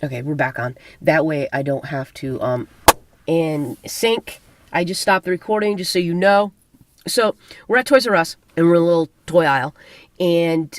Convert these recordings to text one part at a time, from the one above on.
Okay, we're back on. That way I don't have to and sync. I just stopped the recording just so you know. So we're at Toys R Us and we're in a little toy aisle, and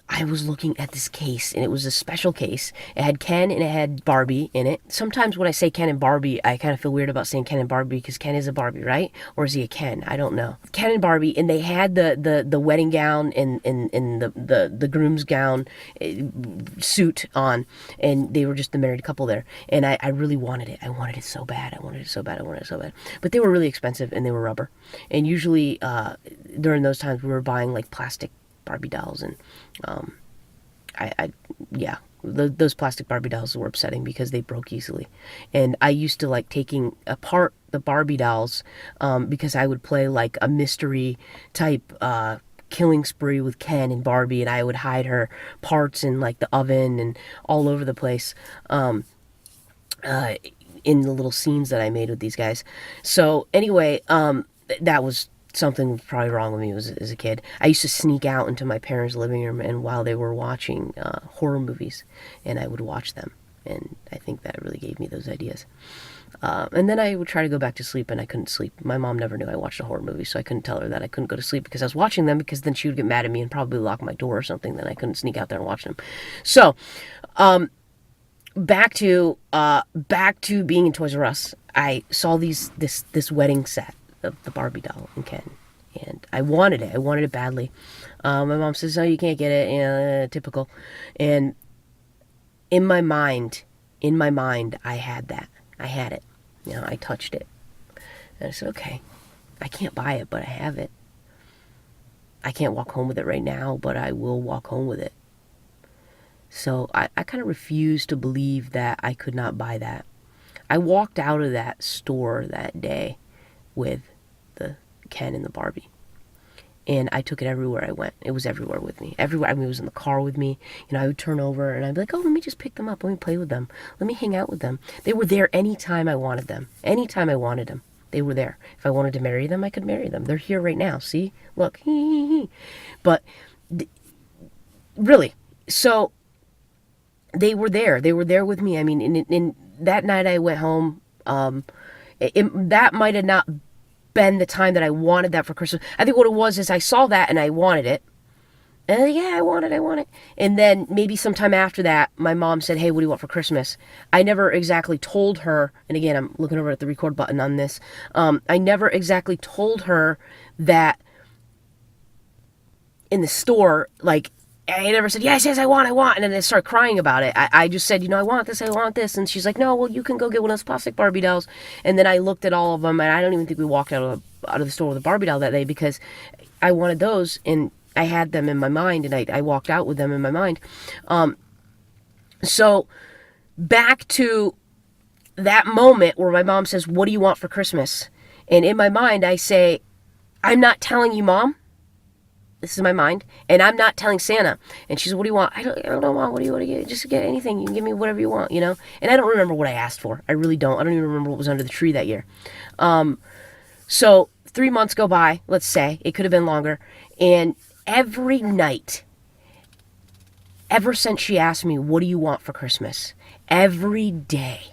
I was looking at this case, and it was a special case. It had Ken and it had Barbie in it. Sometimes when I say Ken and Barbie, I kind of feel weird about saying Ken and Barbie because Ken is a Barbie, right? Or is he a Ken? I don't know. Ken and Barbie, and they had the wedding gown and the groom's gown suit on, and they were just the married couple there. And I really wanted it. I wanted it so bad. I wanted it so bad. I wanted it so bad. But they were really expensive, and they were rubber. And usually during those times, we were buying like plastic Barbie dolls, and yeah, those plastic Barbie dolls were upsetting because they broke easily. And I used to like taking apart the Barbie dolls because I would play like a mystery type killing spree with Ken and Barbie, and I would hide her parts in like the oven and all over the place in the little scenes that I made with these guys. So anyway, that was something probably wrong with me as a kid. I used to sneak out into my parents' living room, and while they were watching horror movies, and I would watch them. And I think that really gave me those ideas. And then I would try to go back to sleep, and I couldn't sleep. My mom never knew I watched a horror movie, so I couldn't tell her that I couldn't go to sleep because I was watching them, because then she would get mad at me and probably lock my door or something. Then I couldn't sneak out there and watch them. So, back to being in Toys R Us. I saw this wedding set of the Barbie doll and Ken, and I wanted it. I wanted it badly. My mom says, "No, you can't get it." Typical. And in my mind, I had that. I had it. I touched it, and I said, "Okay, I can't buy it, but I have it. I can't walk home with it right now, but I will walk home with it." So I kind of refused to believe that I could not buy that. I walked out of that store that day with the Ken and the Barbie. And I took it everywhere I went. It was everywhere with me. Everywhere. I mean, it was in the car with me. I would turn over and I'd be like, "Oh, let me just pick them up. Let me play with them. Let me hang out with them." They were there anytime I wanted them. Anytime I wanted them, they were there. If I wanted to marry them, I could marry them. They're here right now. See? Look. But really, so they were there. They were there with me. I mean, in that night I went home. That might have not been the time that I wanted that for Christmas. I think what it was is I saw that and I wanted it. And yeah, I want it. And then maybe sometime after that, my mom said, "Hey, what do you want for Christmas?" I never exactly told her, and again, I'm looking over at the record button on this. I never exactly told her that in the store, like, I never said, "Yes, I want," and then I started crying about it. I just said, "I want this," and she's like, "No, well, you can go get one of those plastic Barbie dolls." And then I looked at all of them, and I don't even think we walked out of the store with a Barbie doll that day, because I wanted those, and I had them in my mind, and I walked out with them in my mind. So back to that moment where my mom says, "What do you want for Christmas?" And in my mind, I say, "I'm not telling you, Mom." This is my mind. "And I'm not telling Santa." And she said, "What do you want?" I don't know, Mom. What do you want to get? Just get anything. You can give me whatever you want, And I don't remember what I asked for. I really don't. I don't even remember what was under the tree that year. So 3 months go by, let's say. It could have been longer. And every night, ever since she asked me, "What do you want for Christmas?" every day,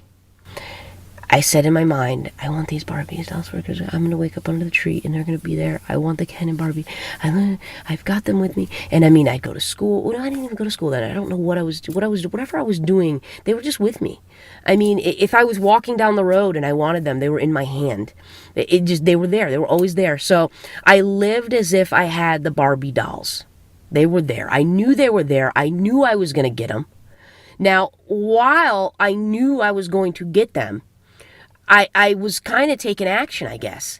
I said in my mind, "I want these Barbies dolls for Christmas. I'm going to wake up under the tree and they're going to be there. I want the Ken and Barbie. I've got them with me." And I mean, I'd go to school. Well, I didn't even go to school then. I don't know whatever I was doing, they were just with me. I mean, if I was walking down the road and I wanted them, they were in my hand. They were there. They were always there. So I lived as if I had the Barbie dolls. They were there. I knew they were there. I knew I was going to get them. Now, while I knew I was going to get them, I was kind of taking action, I guess.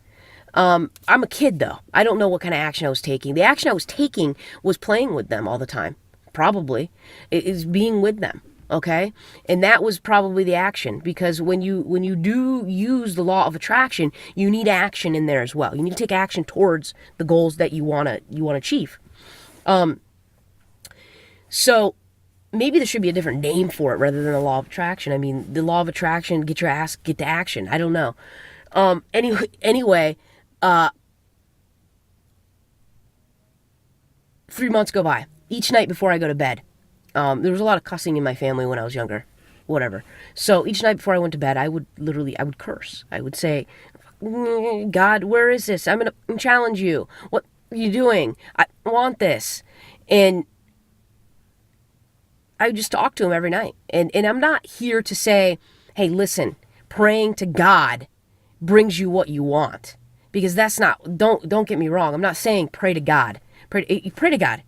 I'm a kid, though. I don't know what kind of action I was taking. The action I was taking was playing with them all the time. Probably. It is being with them. Okay? And that was probably the action, because when you do use the law of attraction, you need action in there as well. You need to take action towards the goals that you want to achieve. So maybe there should be a different name for it rather than the law of attraction. I mean, the law of attraction, get to action. I don't know. Anyway, 3 months go by. Each night before I go to bed, there was a lot of cussing in my family when I was younger. whatever. So each night before I went to bed, I would curse. I would say, God, where is this? I'm going to challenge you. What are you doing? I want this. And I would just talk to him every night. And I'm not here to say, hey, listen, praying to God brings you what you want. Because that's not, don't get me wrong. I'm not saying pray to God. Pray to God.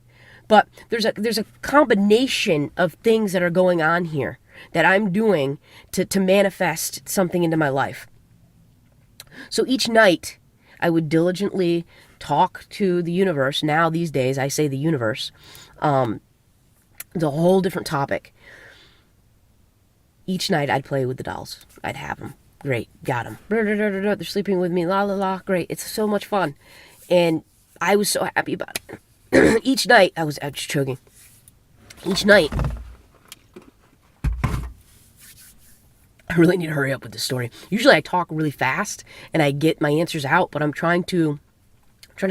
But there's a combination of things that are going on here that I'm doing to manifest something into my life. So each night I would diligently talk to the universe. Now these days I say the universe. It's a whole different topic. Each night I'd play with the dolls. I'd have them. Great, got them. They're sleeping with me. La la la. Great. It's so much fun, and I was so happy about it. Each night I was just choking. Each night, I really need to hurry up with this story. Usually I talk really fast and I get my answers out, but I'm trying to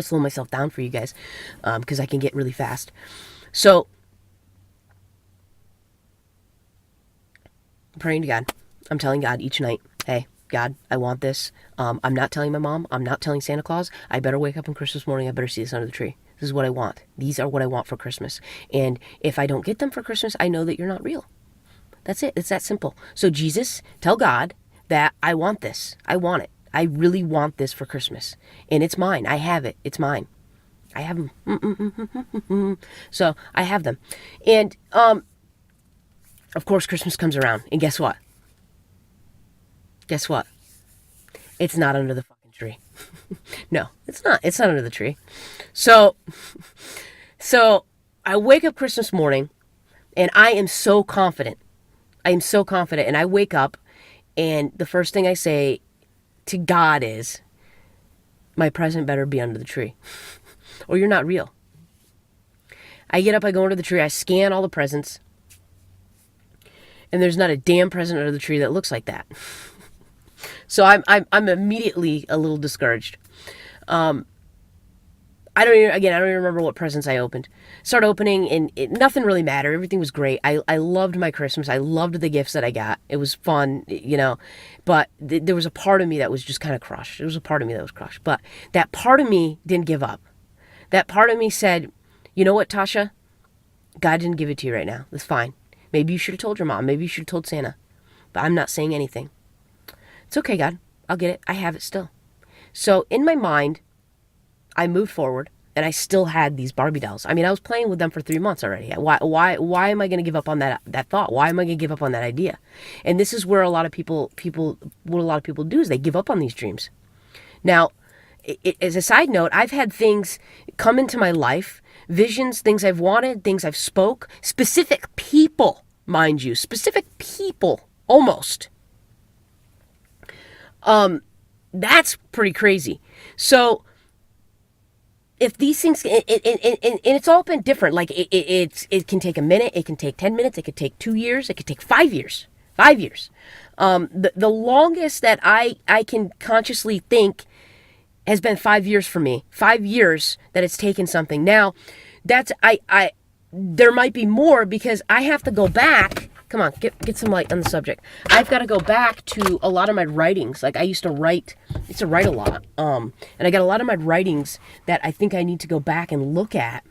slow myself down for you guys because I can get really fast. So, I'm praying to God. I'm telling God each night, hey, God, I want this. I'm not telling my mom. I'm not telling Santa Claus. I better wake up on Christmas morning. I better see this under the tree. This is what I want. These are what I want for Christmas. And if I don't get them for Christmas, I know that you're not real. That's it. It's that simple. So Jesus, tell God that I want this. I want it. I really want this for Christmas. And it's mine. I have it. It's mine. I have them. So I have them. And, of course, Christmas comes around. And guess what? Guess what? It's not under the fucking tree. No, it's not. It's not under the tree. So I wake up Christmas morning and I am so confident. I am so confident. And I wake up and the first thing I say to God is, my present better be under the tree or you're not real. I get up, I go under the tree, I scan all the presents, and there's not a damn present under the tree that looks like that. So I'm immediately a little discouraged. I don't even remember what presents I opened. Started opening and nothing really mattered. Everything was great. I loved my Christmas. I loved the gifts that I got. It was fun, but there was a part of me that was just kind of crushed. There was a part of me that was crushed, but that part of me didn't give up. That part of me said, you know what, Tasha? God didn't give it to you right now. That's fine. Maybe you should have told your mom. Maybe you should have told Santa, but I'm not saying anything. It's okay, God. I'll get it. I have it still. So in my mind, I moved forward and I still had these Barbie dolls. I mean, I was playing with them for 3 months already. Why am I going to give up on that thought? Why am I going to give up on that idea? And this is where a lot of people do is they give up on these dreams. Now, as a side note, I've had things come into my life, visions, things I've wanted, things I've spoke, specific people, mind you, specific people, almost. That's pretty crazy. So if these things, and it's all been different. Like it can take a minute, it can take 10 minutes, it could take 2 years, it could take 5 years. 5 years. The longest that I can consciously think has been 5 years for me. 5 years that it's taken something. Now, that's there might be more because I have to go back. Come on, get some light on the subject. I've got to go back to a lot of my writings. Like I used to write a lot. And I got a lot of my writings that I think I need to go back and look at.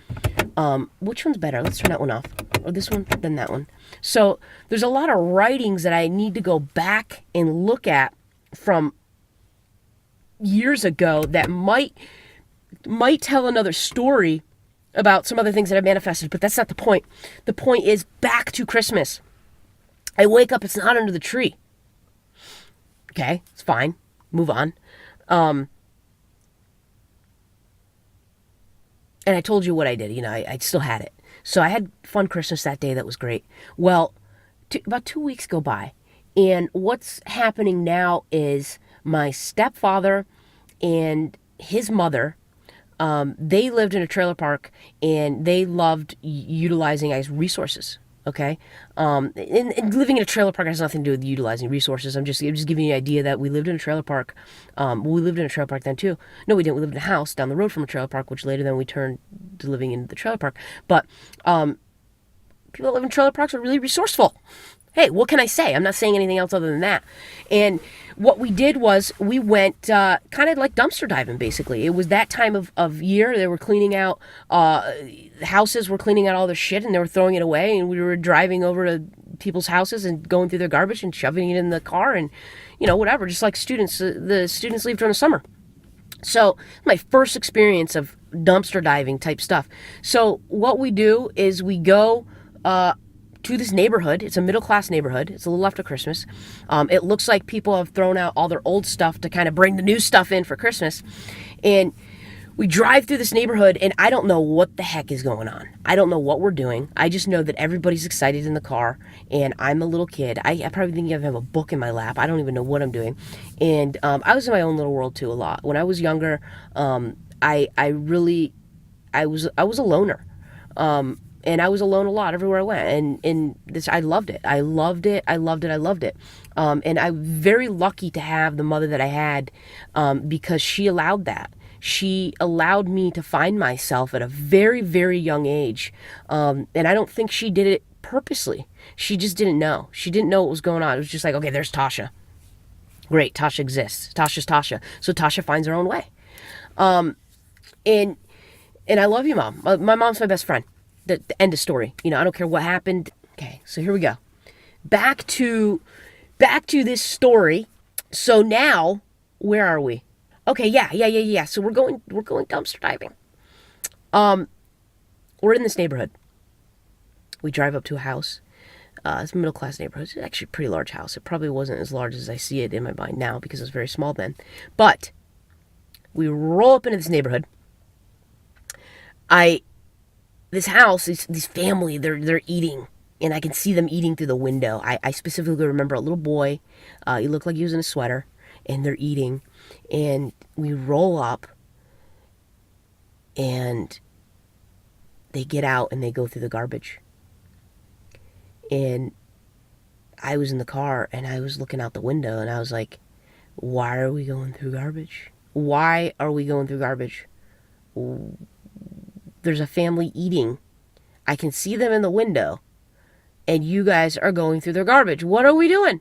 Which one's better? Let's turn that one off. Or this one, then that one. So there's a lot of writings that I need to go back and look at from years ago that might tell another story about some other things that I manifested, but that's not the point. The point is back to Christmas. I wake up, it's not under the tree. Okay, it's fine. Move on. And I told you what I did. I still had it. So I had fun Christmas that day. That was great. Well, about 2 weeks go by. And what's happening now is my stepfather and his mother, they lived in a trailer park and they loved utilizing ice resources. Okay. And living in a trailer park has nothing to do with utilizing resources. I'm just giving you an idea that we lived in a trailer park. We lived in a trailer park then too. No, we didn't. We lived in a house down the road from a trailer park, which later then we turned to living in the trailer park. But, people that live in trailer parks are really resourceful. Hey, what can I say? I'm not saying anything else other than that. And what we did was we went kind of like dumpster diving, basically. It was that time of year. They were cleaning out, houses were cleaning out all their shit and they were throwing it away. And we were driving over to people's houses and going through their garbage and shoving it in the car and, whatever, just like students. The students leave during the summer. So, my first experience of dumpster diving type stuff. So, what we do is we go to this neighborhood. It's a middle class neighborhood. It's a little after Christmas. It looks like people have thrown out all their old stuff to kind of bring the new stuff in for Christmas. And we drive through this neighborhood, and I don't know what the heck is going on. I don't know what we're doing. I just know that everybody's excited in the car, and I'm a little kid. I probably think I have a book in my lap. I don't even know what I'm doing. And I was in my own little world too a lot. When I was younger, I was a loner. And I was alone a lot everywhere I went. And this, I loved it. I loved it. I loved it. I loved it. And I'm very lucky to have the mother that I had, because she allowed that. She allowed me to find myself at a very, very young age. And I don't think she did it purposely. She just didn't know. She didn't know what was going on. It was just like, okay, there's Tasha. Great, Tasha exists. Tasha's Tasha. So Tasha finds her own way. And I love you, Mom. My mom's my best friend. The end of story. I don't care what happened. Okay, so here we go. Back to this story. So now, where are we? Okay, yeah. So we're going dumpster diving. We're in this neighborhood. We drive up to a house. It's a middle class neighborhood. It's actually a pretty large house. It probably wasn't as large as I see it in my mind now because it was very small then. But we roll up into this neighborhood. This house, this family, they're eating, and I can see them eating through the window. I specifically remember a little boy. He looked like he was in a sweater, and they're eating, and we roll up, and they get out and they go through the garbage. And I was in the car, and I was looking out the window, and I was like, why are we going through garbage? Why are we going through garbage? There's a family eating. I can see them in the window. And you guys are going through their garbage. What are we doing?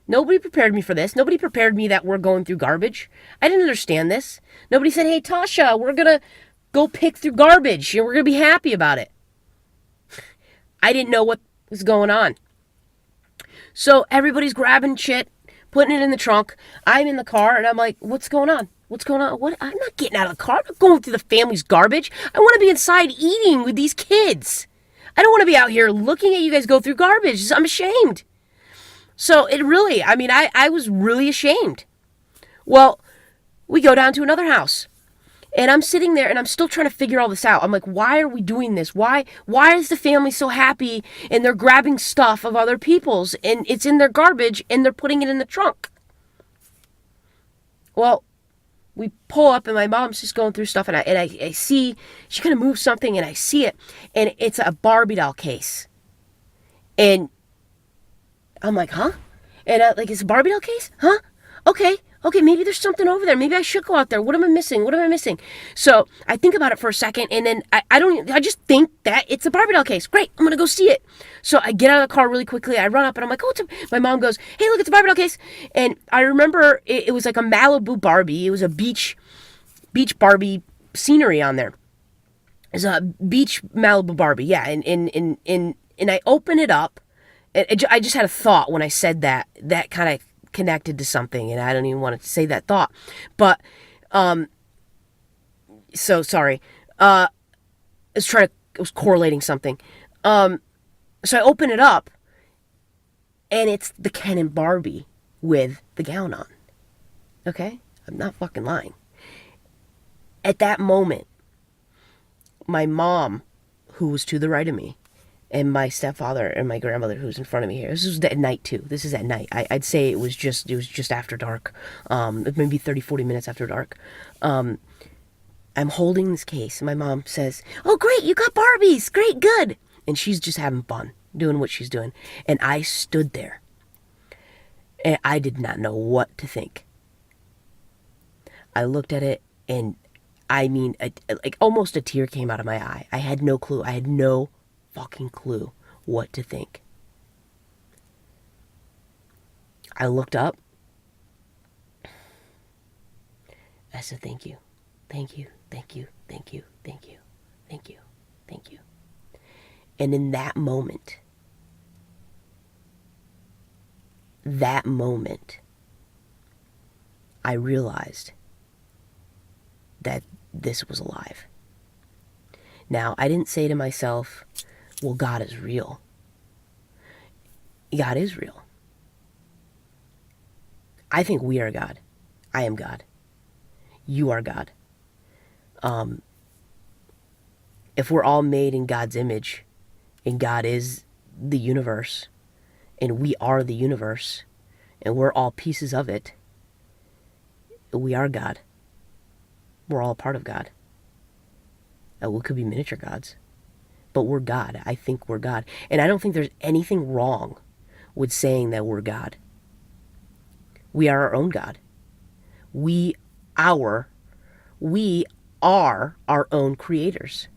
Nobody prepared me for this. Nobody prepared me that we're going through garbage. I didn't understand this. Nobody said, hey, Tasha, we're going to go pick through garbage and we're going to be happy about it. I didn't know what was going on. So everybody's grabbing shit, putting it in the trunk. I'm in the car and I'm like, what's going on? What's going on? What? I'm not getting out of the car. I'm not going through the family's garbage. I want to be inside eating with these kids. I don't want to be out here looking at you guys go through garbage. I'm ashamed. So I was really ashamed. Well, we go down to another house. And I'm sitting there and I'm still trying to figure all this out. I'm like, why are we doing this? Why is the family so happy and they're grabbing stuff of other people's and it's in their garbage and they're putting it in the trunk? Well, we pull up and my mom's just going through stuff and I see she kind of moves something and I see it and it's a Barbie doll case. And I'm like, huh? And it's a Barbie doll case? Huh? Okay, maybe there's something over there. Maybe I should go out there. What am I missing? So I think about it for a second and then I just think that it's a Barbie doll case. Great, I'm gonna go see it. So I get out of the car really quickly. I run up and I'm like, my mom goes, hey, look, it's a Barbie doll case. And I remember it was like a Malibu Barbie. It was a beach Barbie scenery on there. It's a beach Malibu Barbie, yeah. And I open it up. And I just had a thought when I said that kind of connected to something, and I don't even want to say that thought, but so sorry. I was correlating something. So I open it up, and it's the Ken and Barbie with the gown on. Okay, I'm not fucking lying. At that moment, my mom, who was to the right of me, and my stepfather and my grandmother who's in front of me here. This was at night too. This is at night. I'd say it was just after dark. Maybe 30, 40 minutes after dark. I'm holding this case and my mom says, oh great, you got Barbies. Great, good. And she's just having fun, doing what she's doing. And I stood there. And I did not know what to think. I looked at it and like almost a tear came out of my eye. I had no clue. I had no fucking clue what to think. I looked up. I said, thank you, thank you, thank you, thank you, thank you, thank you, thank you. And in that moment, I realized that this was alive. Now, I didn't say to myself, well, God is real. God is real. I think we are God. I am God. You are God. If we're all made in God's image, and God is the universe, and we are the universe, and we're all pieces of it, we are God. We're all a part of God. We could be miniature gods, but we're God. I think we're God. And I don't think there's anything wrong with saying that we're God. We are our own God. We are our own creators.